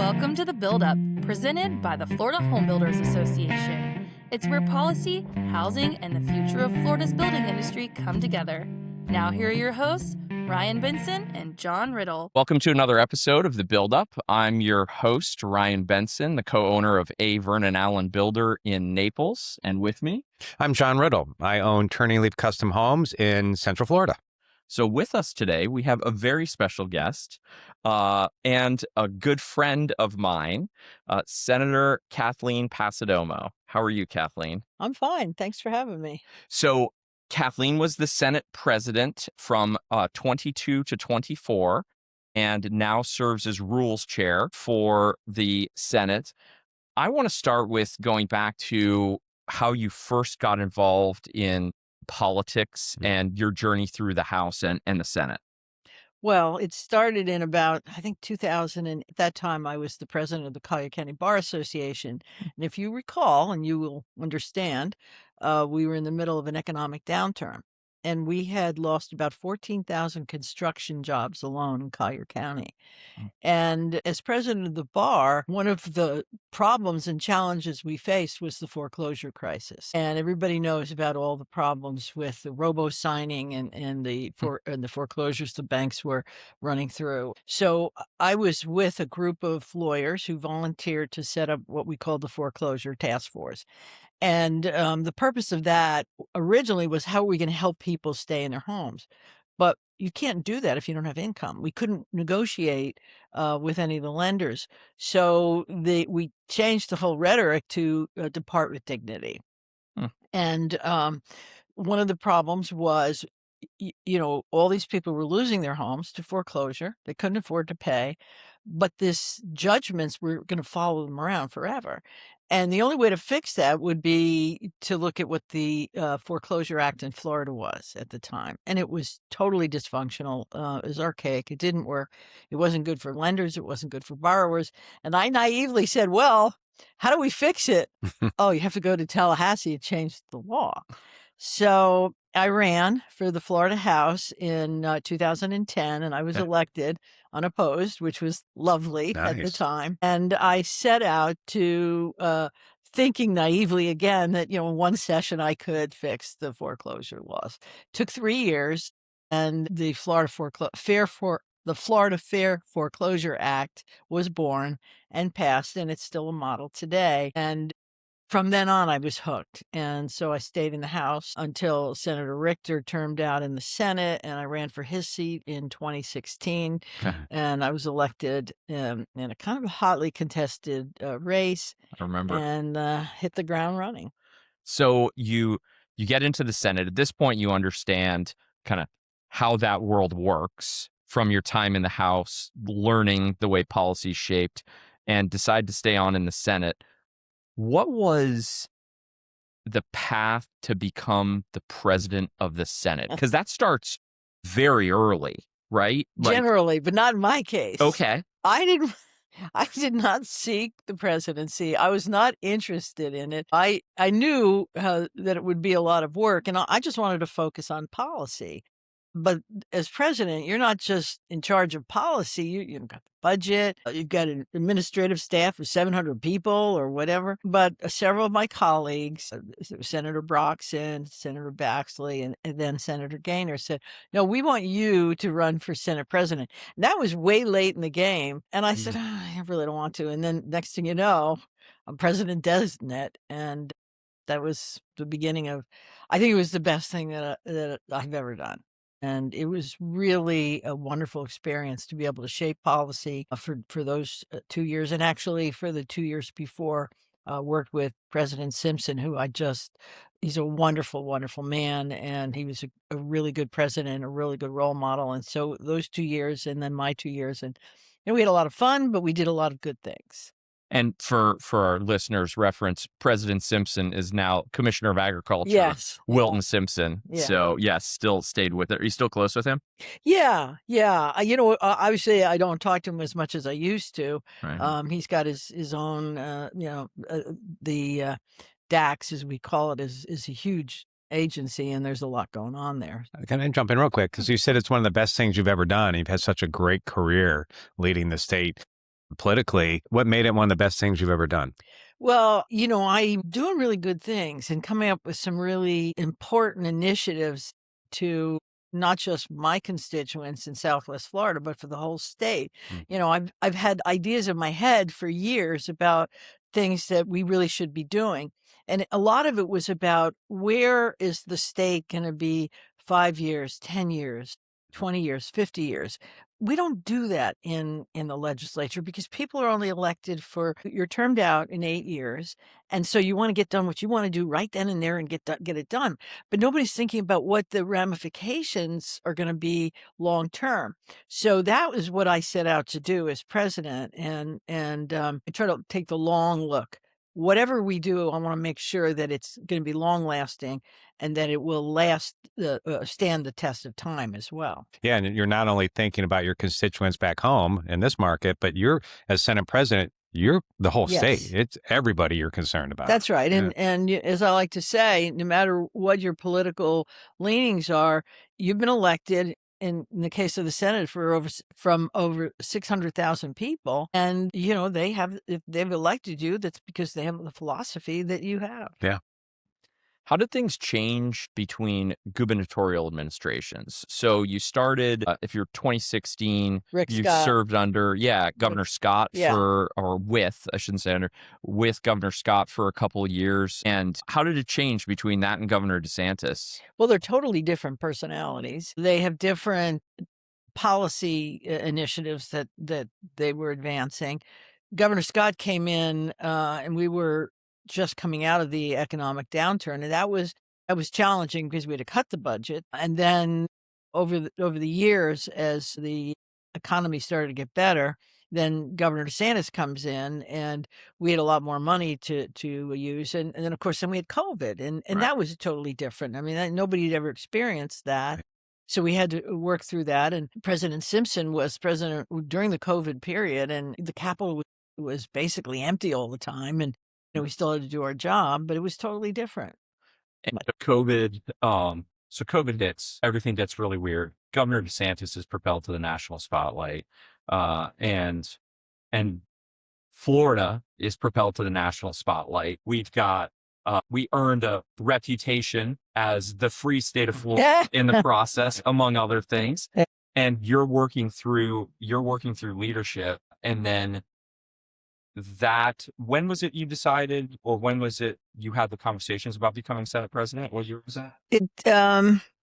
Welcome to The Build-Up, presented by the Florida Home Builders Association. It's where policy, housing, and the future of Florida's building industry come together. Now here are your hosts, Ryan Benson and John Riddle. Welcome to another episode of The Build-Up. I'm your host, Ryan Benson, the co-owner of A. Vernon Allen Builder in Naples. And with me, I'm John Riddle. I own Turning Leaf Custom Homes in Central Florida. So with us today, we have a very special guest and a good friend of mine, Senator Kathleen Passidomo. How are you, Kathleen? I'm fine. Thanks for having me. So Kathleen was the Senate President from 22 to 24 and now serves as Rules Chair for the Senate. I want to start with going back to how you first got involved in politics and your journey through the House and the Senate. Well, it started in about, I think, 2000. And at that time, I was the president of the Collier County Bar Association. And if you recall, and you will understand, we were in the middle of an economic downturn. And we had lost about 14,000 construction jobs alone in Collier County. And as president of the bar, one of the problems and challenges we faced was the foreclosure crisis. And everybody knows about all the problems with the robo-signing and the foreclosures the banks were running through. So I was with a group of lawyers who volunteered to set up what we called the foreclosure task force. And the purpose of that originally was how are we going to help people stay in their homes? But you can't do that if you don't have income. We couldn't negotiate with any of the lenders. So we changed the whole rhetoric to depart with dignity. And one of the problems was, all these people were losing their homes to foreclosure. They couldn't afford to pay. But these judgments were going to follow them around forever. And the only way to fix that would be to look at what the Foreclosure Act in Florida was at the time. And it was totally dysfunctional. It was archaic. It didn't work. It wasn't good for lenders. It wasn't good for borrowers. And I naively said, well, how do we fix it? Oh, you have to go to Tallahassee and change the law. So I ran for the Florida House in 2010, and I was elected unopposed, which was lovely at the time. And I set out to thinking naively again that, in one session I could fix the foreclosure laws. Took 3 years, and the Florida Fair Foreclosure Act was born and passed, and it's still a model today. And from then on, I was hooked. And so I stayed in the House until Senator Richter termed out in the Senate, and I ran for his seat in 2016. And I was elected in a kind of a hotly contested race. I remember. And hit the ground running. So you get into the Senate. At this point, you understand kind of how that world works from your time in the House, learning the way policy is shaped, and decide to stay on in the Senate. What was the path to become the president of the Senate? Because that starts very early, right? Generally, but not in my case. Okay. I did not seek the presidency. I was not interested in it. I knew that it would be a lot of work, and I just wanted to focus on policy. But as president, you're not just in charge of policy. You've got the budget. You've got an administrative staff of 700 people or whatever. But several of my colleagues, Senator Broxson, Senator Baxley, and then Senator Gaynor said, no, we want you to run for Senate president. And that was way late in the game. And I said, I really don't want to. And then next thing you know, I'm president designate. And that was the beginning of, I think it was the best thing that I've ever done. And it was really a wonderful experience to be able to shape policy for those 2 years. And actually for the 2 years before, worked with President Simpson, he's a wonderful, wonderful man. And he was a really good president, a really good role model. And so those 2 years and then my 2 years, and we had a lot of fun, but we did a lot of good things. And for our listeners' reference, President Simpson is now Commissioner of Agriculture. Yes. Wilton Simpson. Yeah. So, yes, still stayed with it. Are you still close with him? Yeah. Obviously, I don't talk to him as much as I used to. Right. He's got his own, the DAX, as we call it, is a huge agency, and there's a lot going on there. Can I jump in real quick? Because you said it's one of the best things you've ever done. You've had such a great career leading the state. politically. What made it one of the best things you've ever done? Well, I'm doing really good things and coming up with some really important initiatives to not just my constituents in Southwest Florida, but for the whole state. Mm. I've had ideas in my head for years about things that we really should be doing. And a lot of it was about where is the state going to be 5 years, 10 years, 20 years, 50 years. We don't do that in the legislature because people are only elected for you're termed out in 8 years. And so you want to get done what you want to do right then and there and get it done. But nobody's thinking about what the ramifications are going to be long term. So that was what I set out to do as president, and I try to take the long look. Whatever we do, I want to make sure that it's going to be long lasting and that it will stand the test of time as well. Yeah, and you're not only thinking about your constituents back home in this market, but you're, as Senate President, you're the whole state. Yes. It's everybody you're concerned about. That's right. Yeah. And as I like to say, no matter what your political leanings are, you've been elected in the case of the Senate from over 600,000 people. And, if they've elected you, that's because they have the philosophy that you have. Yeah. How did things change between gubernatorial administrations? So you started, if you're 2016, Rick you Scott. served under, Governor Scott Yeah. I shouldn't say under, with Governor Scott for a couple of years. And how did it change between that and Governor DeSantis? Well, they're totally different personalities. They have different policy initiatives that they were advancing. Governor Scott came in, and we were just coming out of the economic downturn, and that was challenging because we had to cut the budget. And then over the years, as the economy started to get better, then Governor DeSantis comes in, and we had a lot more money to use. And then, of course, then we had COVID, and Right. that was totally different. I mean, nobody had ever experienced that. Right. So we had to work through that. And President Simpson was president during the COVID period, and the Capitol was basically empty all the time. And we still had to do our job, but it was totally different. And COVID, so COVID hits, everything gets really weird. Governor DeSantis is propelled to the national spotlight, and Florida is propelled to the national spotlight. We've got, we earned a reputation as the free state of Florida in the process, among other things. And you're working through leadership, and then when was it you decided, or when was it you had the conversations about becoming Senate President? What year was that? It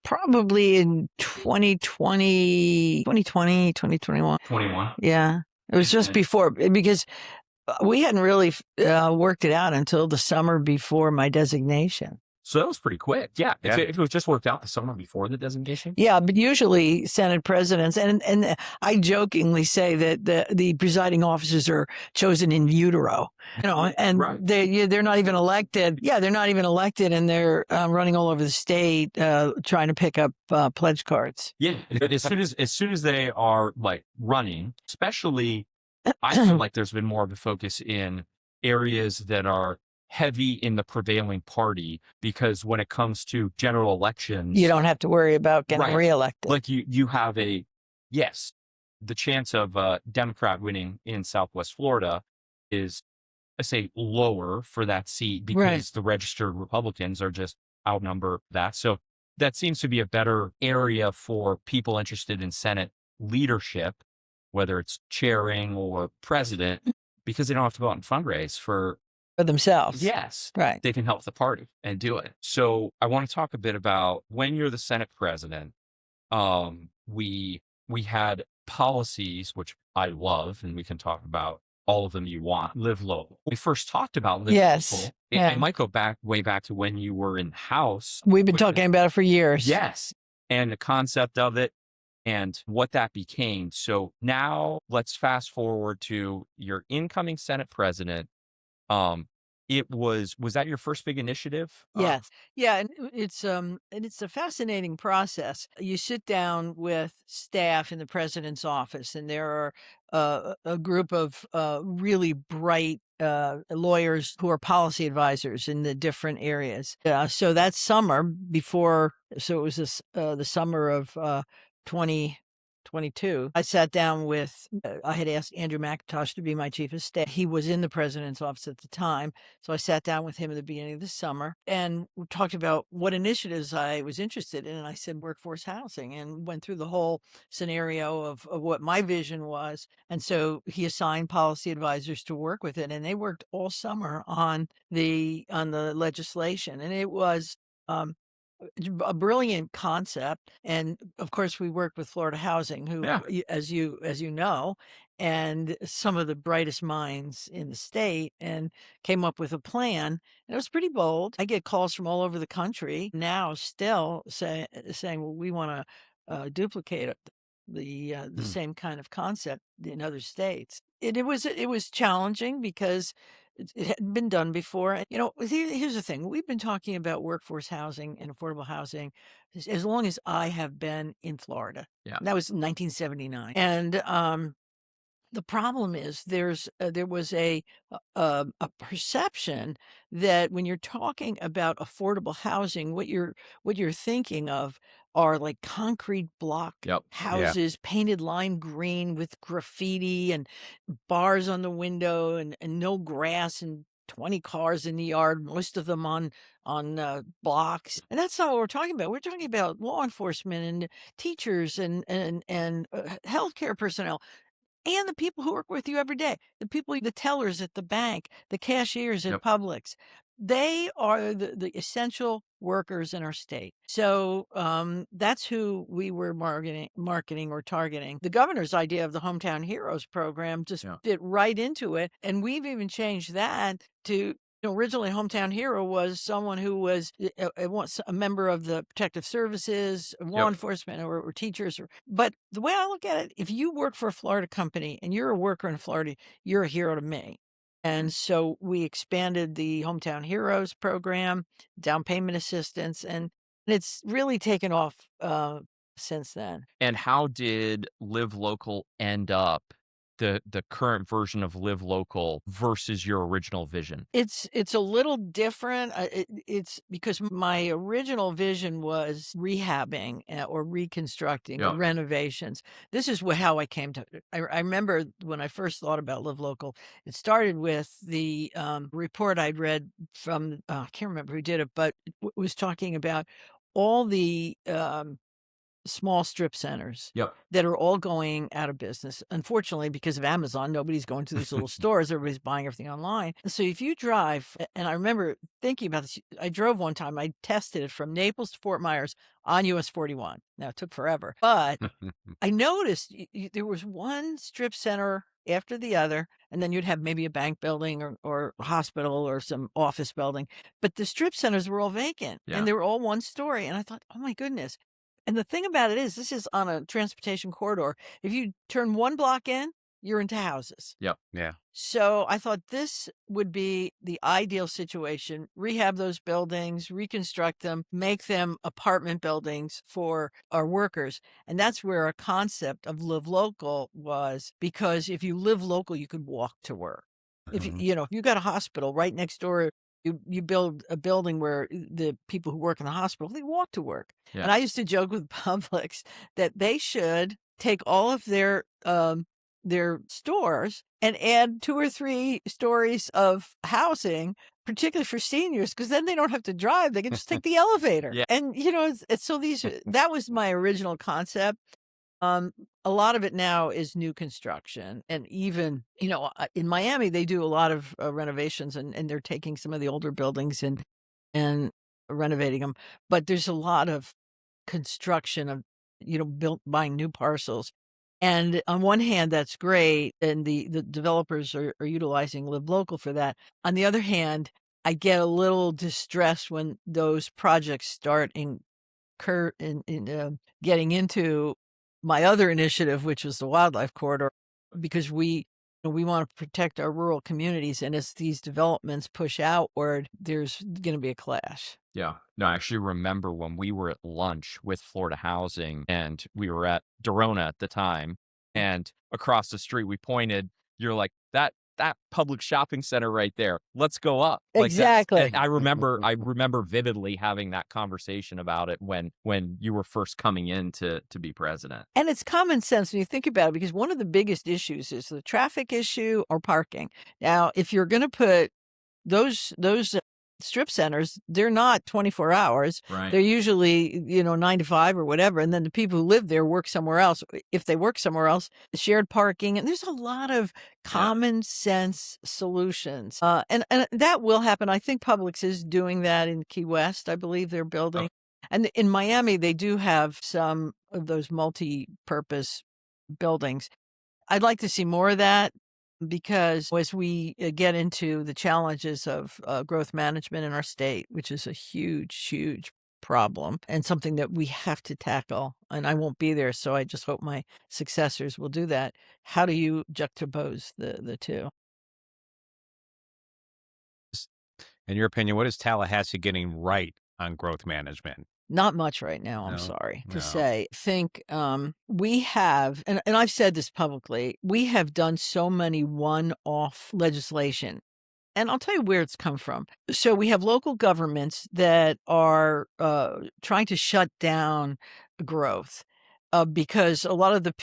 probably in 2020, 2021. 21. Yeah. It was just before, because we hadn't really worked it out until the summer before my designation. So that was pretty quick. Yeah. Yeah. If it was just worked out the summer before the designation. Yeah, but usually Senate presidents, and I jokingly say that the presiding officers are chosen in utero, and Right. they're not even elected. Yeah, they're not even elected, and they're running all over the state trying to pick up pledge cards. Yeah. As soon as they are like running, especially, I feel like there's been more of a focus in areas that are heavy in the prevailing party, because when it comes to general elections, You don't have to worry about getting Right. reelected. like you have the chance of a Democrat winning in Southwest Florida is, I say, lower for that seat, because Right. the registered Republicans are just outnumber that. So that seems to be a better area for people interested in Senate leadership, whether it's chairing or president, because they don't have to go out and fundraise for. For themselves. Yes. Right. They can help the party and do it. So I want to talk a bit about when you're the Senate president. We had policies, which I love, and we can talk about all of them you want. Live local. We first talked about live Yes. local. Yeah. It might go way back to when you were in the House. We've been with talking about it for years. Yes. And the concept of it and what that became. So now let's fast forward to your incoming Senate president. Was that your first big initiative? Yes. Yeah. And it's a fascinating process. You sit down with staff in the president's office, and there are a group of really bright lawyers who are policy advisors in the different areas. So that summer so it was the summer of 2020, 22, I sat down with, I had asked Andrew McIntosh to be my chief of staff. He was in the president's office at the time. So I sat down with him at the beginning of the summer and we talked about what initiatives I was interested in. And I said workforce housing and went through the whole scenario of what my vision was. And so he assigned policy advisors to work with it. And they worked all summer on the legislation. And it was a brilliant concept. And of course, we worked with Florida Housing, who, Yeah. as you know, and some of the brightest minds in the state, and came up with a plan. And it was pretty bold. I get calls from all over the country now, still saying, "Well, we want to duplicate it." The same kind of concept in other states. It was challenging because it hadn't been done before. Here's the thing: we've been talking about workforce housing and affordable housing as long as I have been in Florida. Yeah. That was 1979, and the problem is there was a perception that when you're talking about affordable housing, what you're thinking of are like concrete block Yep. houses painted lime green with graffiti and bars on the window and no grass and 20 cars in the yard, most of them on blocks. And that's not what we're talking about. We're talking about law enforcement and teachers and healthcare personnel and the people who work with you every day, the tellers at the bank, the cashiers at Yep. Publix. They are the essential workers in our state. So that's who we were marketing or targeting. The governor's idea of the Hometown Heroes program just fit right into it. And we've even changed that to, originally Hometown Hero was someone who was a member of the protective services, law enforcement, or teachers. But the way I look at it, if you work for a Florida company and you're a worker in Florida, you're a hero to me. And so we expanded the Hometown Heroes program, down payment assistance, and it's really taken off since then. And how did Live Local end up, the current version of Live Local versus your original vision? It's a little different. It's because my original vision was rehabbing or reconstructing or renovations. This is how I came to it. I remember when I first thought about Live Local, it started with the report I'd read from, I can't remember who did it, but it was talking about all the small strip centers that are all going out of business. Unfortunately, because of Amazon, nobody's going to these little stores. Everybody's buying everything online. And so if you drive, and I remember thinking about this, I drove one time, I tested it from Naples to Fort Myers on US 41. Now, it took forever, but I noticed there was one strip center after the other, and then you'd have maybe a bank building or a hospital or some office building. But the strip centers were all vacant, and they were all one story. And I thought, oh my goodness. And the thing about it is, this is on a transportation corridor. If you turn one block in, you're into houses. Yep. Yeah. So I thought this would be the ideal situation. Rehab those buildings, reconstruct them, make them apartment buildings for our workers. And that's where our concept of Live Local was, because if you live local, you could walk to work. If if you got a hospital right next door, you build a building where the people who work in the hospital, they walk to work. Yeah. And I used to joke with Publix that they should take all of their stores and add 2 or 3 stories of housing, particularly for seniors, because then they don't have to drive. They can just take the elevator. Yeah. And, so that was my original concept. A lot of it now is new construction. And even, in Miami, they do a lot of renovations and they're taking some of the older buildings and renovating them. But there's a lot of construction of, buying new parcels. And on one hand, that's great. And the developers are utilizing Live Local for that. On the other hand, I get a little distressed when those projects start getting into my other initiative, which was the wildlife corridor, because we want to protect our rural communities. And as these developments push outward, there's going to be a clash. Yeah. No, I actually remember when we were at lunch with Florida Housing and we were at Dorona at the time, and across the street we pointed, you're like, that that public shopping center right there. Let's go up. Exactly. And I remember vividly having that conversation about it when you were first coming in to be president. And it's common sense when you think about it, because one of the biggest issues is the traffic issue or parking. Now, if you're going to put those strip centers, they're not 24 hours. Right. They're usually, 9 to 5 or whatever. And then the people who live there work somewhere else. If they work somewhere else, shared parking. And there's a lot of common sense solutions. And that will happen. I think Publix is doing that in Key West. I believe they're building. Okay. And in Miami, they do have some of those multi-purpose buildings. I'd like to see more of that, because as we get into the challenges of growth management in our state, which is a huge, huge problem and something that we have to tackle, and I won't be there, so I just hope my successors will do that. How do you juxtapose the two? In your opinion, what is Tallahassee getting right on growth management? Not much right now, I'm No? sorry to No. say. Think we have, and I've said this publicly, we have done so many one-off legislation. And I'll tell you where it's come from. So we have local governments that are trying to shut down growth. Because a lot of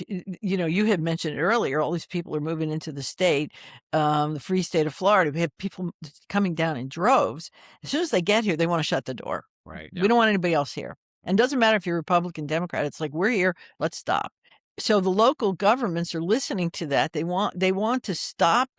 you had mentioned it earlier, all these people are moving into the state, the free state of Florida. We have people coming down in droves. As soon as they get here, they want to shut the door. Right. We don't want anybody else here. And it doesn't matter if you're Republican, Democrat. It's like, we're here. Let's stop. So the local governments are listening to that. They want to stop.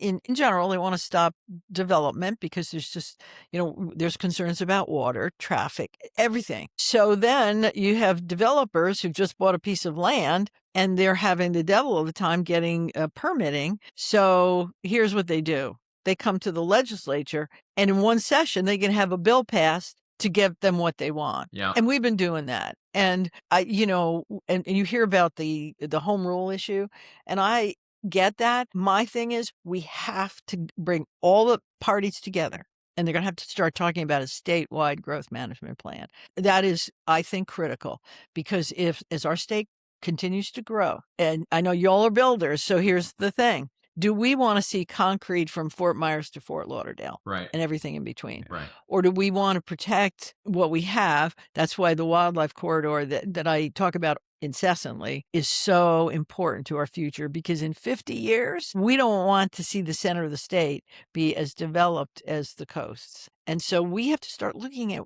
In general, they want to stop development because there's just, there's concerns about water, traffic, everything. So then you have developers who just bought a piece of land and they're having the devil of the time getting permitting. So here's what they do. They come to the legislature, and in one session, they can have a bill passed to give them what they want. Yeah. And we've been doing that. And and you hear about the home rule issue, and I get that. My thing is, we have to bring all the parties together, and they're going to have to start talking about a statewide growth management plan. That is, I think, critical, because as our state continues to grow, and I know y'all are builders, so here's the thing. Do we want to see concrete from Fort Myers to Fort Lauderdale? Right. And everything in between? Right. Or do we want to protect what we have? That's why the wildlife corridor that I talk about incessantly is so important to our future, because in 50 years, we don't want to see the center of the state be as developed as the coasts. And so we have to start looking at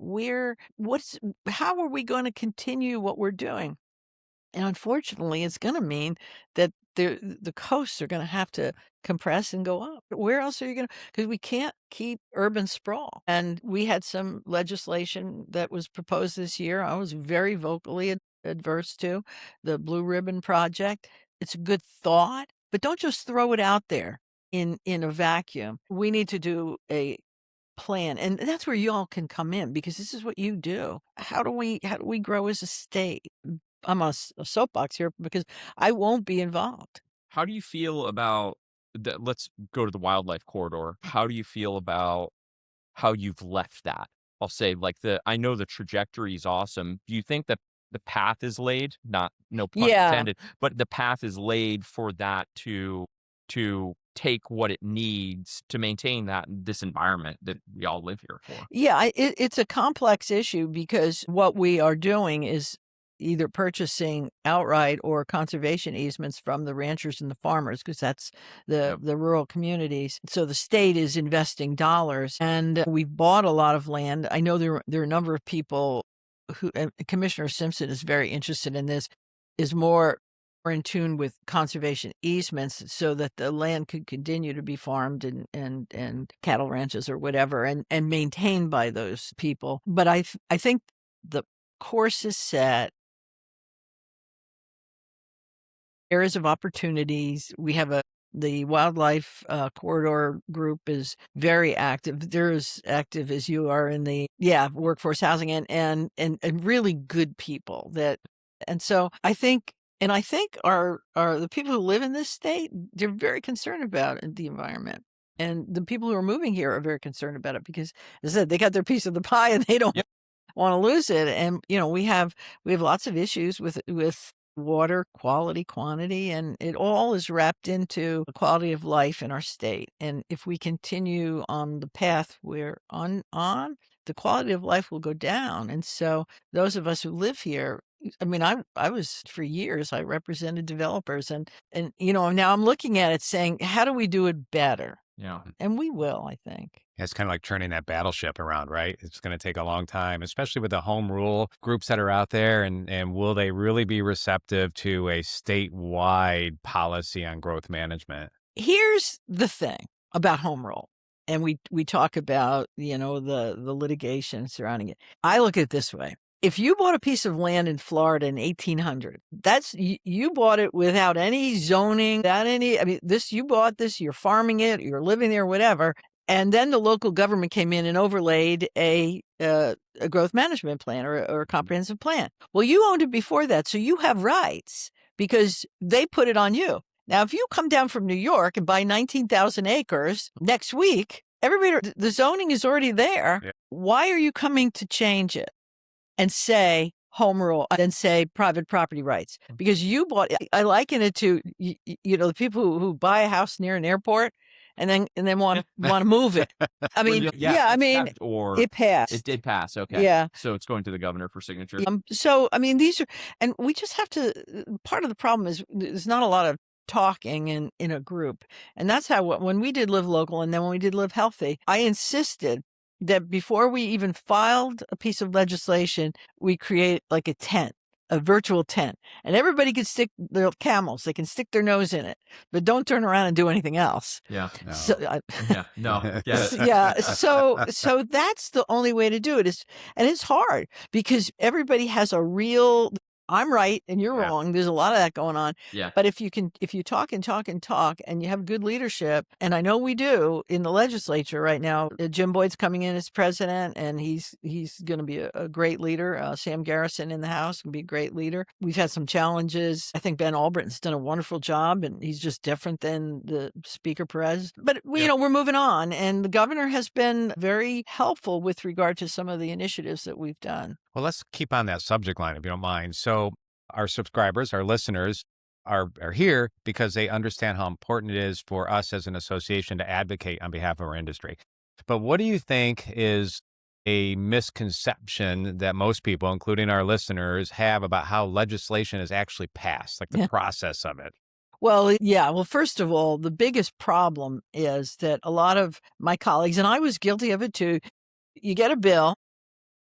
how are we going to continue what we're doing? And unfortunately, it's going to mean that the coasts are going to have to compress and go up. Where else are you going to? Because we can't keep urban sprawl. And we had some legislation that was proposed this year. I was very vocally adverse to the Blue Ribbon Project. It's a good thought, but don't just throw it out there in a vacuum. We need to do a plan, and that's where y'all can come in, because this is what you do. How do we grow as a state? I'm on a soapbox here because I won't be involved. How do you feel about let's go to the wildlife corridor. How do you feel about how you've left that? I'll say, I know the trajectory is awesome. Do you think that the path is laid? No pun intended, but the path is laid for that to take what it needs to maintain this environment that we all live here for? Yeah, it's a complex issue, because what we are doing is either purchasing outright or conservation easements from the ranchers and the farmers, because that's the rural communities. So the state is investing dollars, and we've bought a lot of land. I know there are a number of people who, Commissioner Simpson is very interested in this, is more in tune with conservation easements so that the land could continue to be farmed and cattle ranches or whatever, and maintained by those people. But I think the course is set. Areas of opportunities. We have the wildlife corridor group is very active. They're as active as you are in the workforce housing, and really good people and so I think are the people who live in this state, they're very concerned about the environment. And the people who are moving here are very concerned about it, because, as I said, they got their piece of the pie and they don't want to lose it. And we have lots of issues with water quality, quantity, and it all is wrapped into the quality of life in our state. And if we continue on the path we're on, the quality of life will go down. And so those of us who live here, I mean, I was for years, I represented developers and now I'm looking at it saying, how do we do it better? Yeah. And we will, I think. It's kind of like turning that battleship around, right? It's going to take a long time, especially with the home rule groups that are out there. And will they really be receptive to a statewide policy on growth management? Here's the thing about home rule. And we talk about, the litigation surrounding it. I look at it this way. If you bought a piece of land in Florida in 1800, that's you bought it without any zoning, you bought this, you're farming it, you're living there, whatever. And then the local government came in and overlaid a growth management plan or a comprehensive plan. Well, you owned it before that, so you have rights because they put it on you. Now, if you come down from New York and buy 19,000 acres next week, the zoning is already there. Yeah. Why are you coming to change it and say home rule and say private property rights? Because you bought, I liken it to, the people who buy a house near an airport and then want to move it. I mean, it passed. It did pass. Okay. Yeah. So it's going to the governor for signature. These are, and we just have to, part of the problem is there's not a lot of talking in a group. And that's how, when we did Live Local and then when we did Live Healthy, I insisted that before we even filed a piece of legislation, we create like a tent, a virtual tent, and everybody can stick their camels. They can stick their nose in it, but don't turn around and do anything else. Yeah. No. So, Yeah. So that's the only way to do it and it's hard because everybody has a real, I'm right and you're wrong. There's a lot of that going on. Yeah. But if you talk and talk and talk and you have good leadership, and I know we do in the legislature right now, Jim Boyd's coming in as president and he's going to be a great leader. Sam Garrison in the House can be a great leader. We've had some challenges. I think Ben Albritton's done a wonderful job and he's just different than the Speaker Perez. But we're moving on, and the governor has been very helpful with regard to some of the initiatives that we've done. Well, let's keep on that subject line, if you don't mind. So our subscribers, our listeners are here because they understand how important it is for us as an association to advocate on behalf of our industry. But what do you think is a misconception that most people, including our listeners, have about how legislation is actually passed, like the process of it? Well, yeah. Well, first of all, the biggest problem is that a lot of my colleagues, and I was guilty of it too, you get a bill.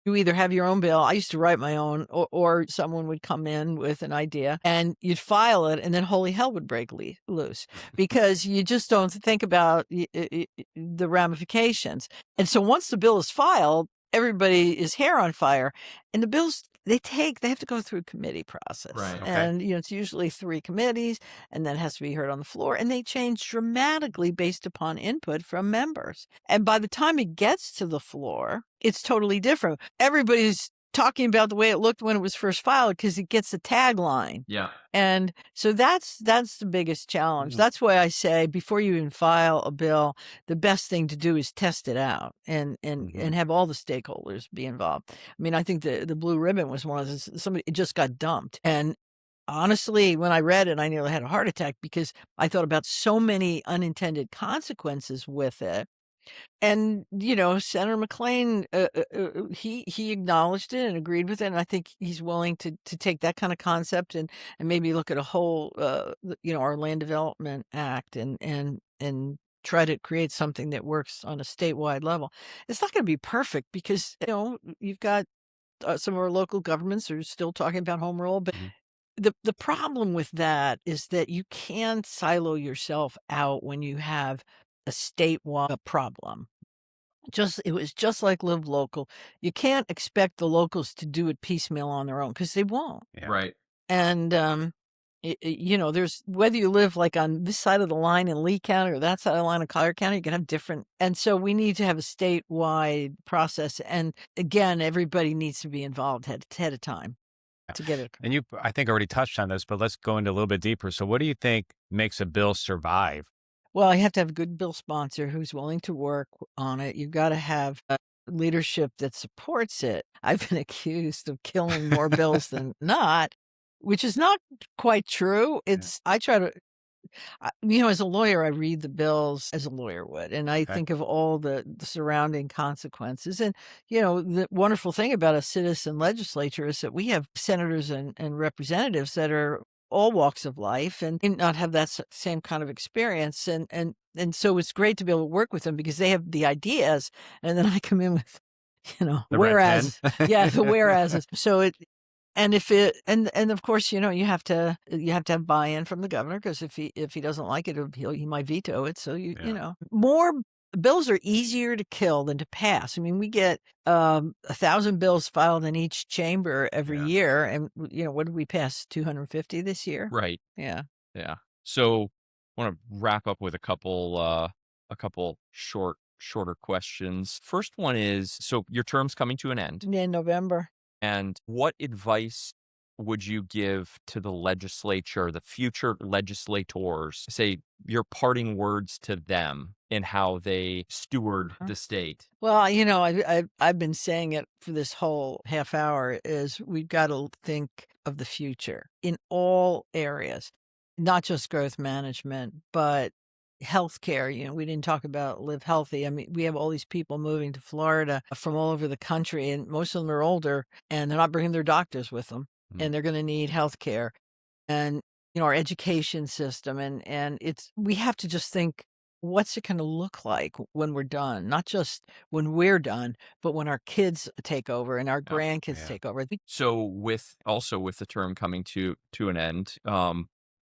You either have your own bill. I used to write my own, or someone would come in with an idea and you'd file it, and then holy hell would break loose because you just don't think about the ramifications. And so once the bill is filed, everybody is hair on fire, and the bills, they have to go through a committee process. Right. Okay. And, it's usually 3 committees, and then it has to be heard on the floor. And they change dramatically based upon input from members. And by the time it gets to the floor, it's totally different. Everybody's talking about the way it looked when it was first filed because it gets a tagline. Yeah. And so that's the biggest challenge. That's why I say before you even file a bill, the best thing to do is test it out and have all the stakeholders be involved. I mean, I think the blue ribbon was one of those, it just got dumped. And honestly, when I read it, I nearly had a heart attack because I thought about so many unintended consequences with it. And, Senator McClain, he acknowledged it and agreed with it. And I think he's willing to take that kind of concept and maybe look at a whole, our Land Development Act and try to create something that works on a statewide level. It's not going to be perfect because, you've got some of our local governments are still talking about home rule. But the problem with that is that you can't silo yourself out when you have a statewide problem. It was just like Live Local. You can't expect the locals to do it piecemeal on their own because they won't. Yeah. Right. And there's whether you live like on this side of the line in Lee County or that side of the line in Collier County, you can have different. And so we need to have a statewide process. And again, everybody needs to be involved ahead of time to get it. And you, I think, already touched on this, but let's go into a little bit deeper. So what do you think makes a bill survive? Well, you have to have a good bill sponsor who's willing to work on it. You've got to have leadership that supports it. I've been accused of killing more bills than not. which is not quite true. I try to, as a lawyer, I read the bills as a lawyer would, and I think of all the surrounding consequences. And, the wonderful thing about a citizen legislature is that we have senators and representatives that are all walks of life and not have that same kind of experience. And so it's great to be able to work with them because they have the ideas, and then I come in with, The red whereas, pen. yeah, the whereas. So and if it and of course, you have to have buy-in from the governor, because if he doesn't like it, he might veto it. So more bills are easier to kill than to pass. I mean, we get 1,000 bills filed in each chamber every year, and what did we pass? 250 this year. Right. Yeah. Yeah. So I want to wrap up with a couple shorter questions. First one is, so your term's coming to an end. In November. And what advice would you give to the legislature, the future legislators, say your parting words to them in how they steward the state? Well, I've been saying it for this whole half hour, is we've got to think of the future in all areas, not just growth management, but healthcare. We didn't talk about Live Healthy. I mean, we have all these people moving to Florida from all over the country, and most of them are older, and they're not bringing their doctors with them, and they're going to need healthcare. And our education system, and we have to just think, what's it going to look like when we're done? Not just when we're done, but when our kids take over and our grandkids take over. So with the term coming to an end,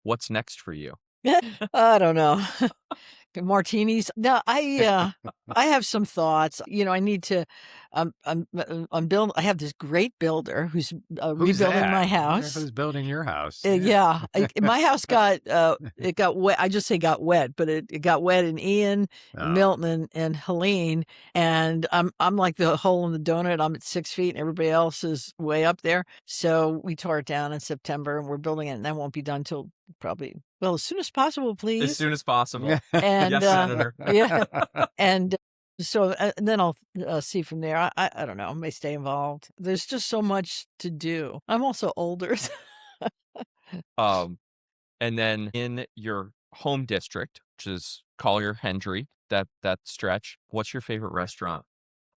what's next for you? I don't know. Martinis. No, I have some thoughts. I need to. I'm building. I have this great builder who's rebuilding my house. Who's building your house? My house got it got wet. I just say got wet, but it got wet in Ian, and Milton, and Helene, and I'm like the hole in the donut. I'm at 6 feet, and everybody else is way up there. So we tore it down in September, and we're building it, and that won't be done till probably as soon as possible, please. As soon as possible. And yes, Senator. and so and then I'll see from there. I don't know. I may stay involved. There's just so much to do. I'm also older. And then in your home district, which is Collier Hendry, that stretch, what's your favorite restaurant?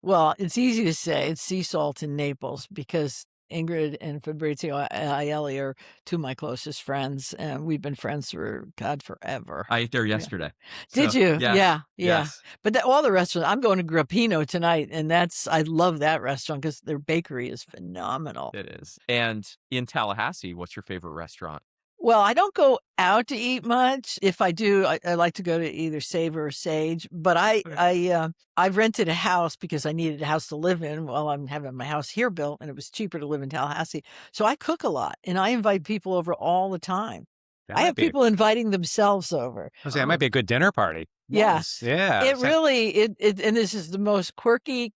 Well, it's easy to say. It's Sea Salt in Naples, because Ingrid and Fabrizio Aielli are two of my closest friends, and we've been friends for, God, forever. I ate there yesterday. Did you? Yes, Yeah. yes. But all the restaurants, I'm going to Grappino tonight, and I love that restaurant because their bakery is phenomenal. It is. And in Tallahassee, what's your favorite restaurant? Well, I don't go out to eat much. If I do, I like to go to either Savor or Sage. But I've rented a house because I needed a house to live in while I'm having my house here built, and it was cheaper to live in Tallahassee. So I cook a lot, and I invite people over all the time. I have people inviting themselves over. I was saying, it might be a good dinner party. Yes. Yeah. It really, and this is the most quirky,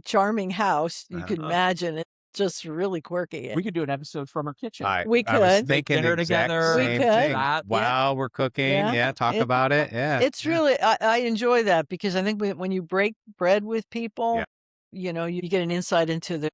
charming house you could imagine. Just really quirky. We could do an episode from our kitchen. We could. I was thinking dinner the exact together. same We could. thing. That, While we're cooking, talk about it. Yeah, It's really, I enjoy that, because I think when you break bread with people, you get an insight into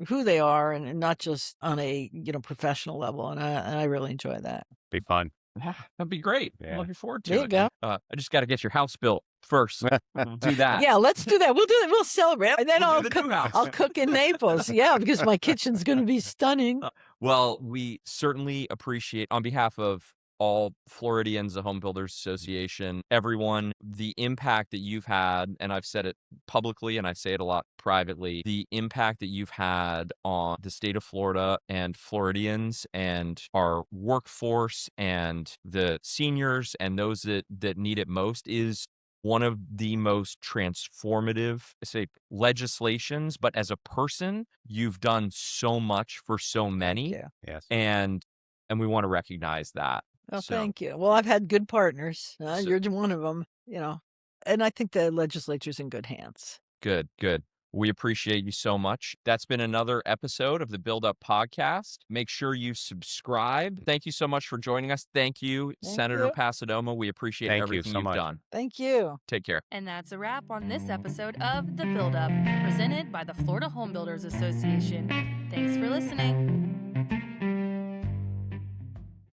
who they are, and not just on a professional level, and I really enjoy that. be fun. Yeah, that'd be great. Yeah. I'm looking forward to There it. you go. I just got to get your house built first. Do that. Yeah, let's do that. We'll do that. We'll celebrate, and then We'll do the new house. I'll cook in Naples. Yeah, because my kitchen's going to be stunning. Well, we certainly appreciate, on behalf of all Floridians, the Home Builders Association, everyone, the impact that you've had, and I've said it publicly and I say it a lot privately, the impact that you've had on the state of Florida and Floridians and our workforce and the seniors and those that need it most is one of the most transformative, say, legislations. But as a person, you've done so much for so many. Yeah. Yes. And we want to recognize that. Oh, So- thank you. Well, I've had good partners. You're one of them, and I think the legislature's in good hands. Good. We appreciate you so much. That's been another episode of the Build Up Podcast. Make sure you subscribe. Thank you so much for joining us. Thank you, Thank Senator you. Passidomo. We appreciate Thank you everything so you've much. done. Thank you. Take care. And that's a wrap on this episode of The Build Up, presented by the Florida Home Builders Association. Thanks for listening.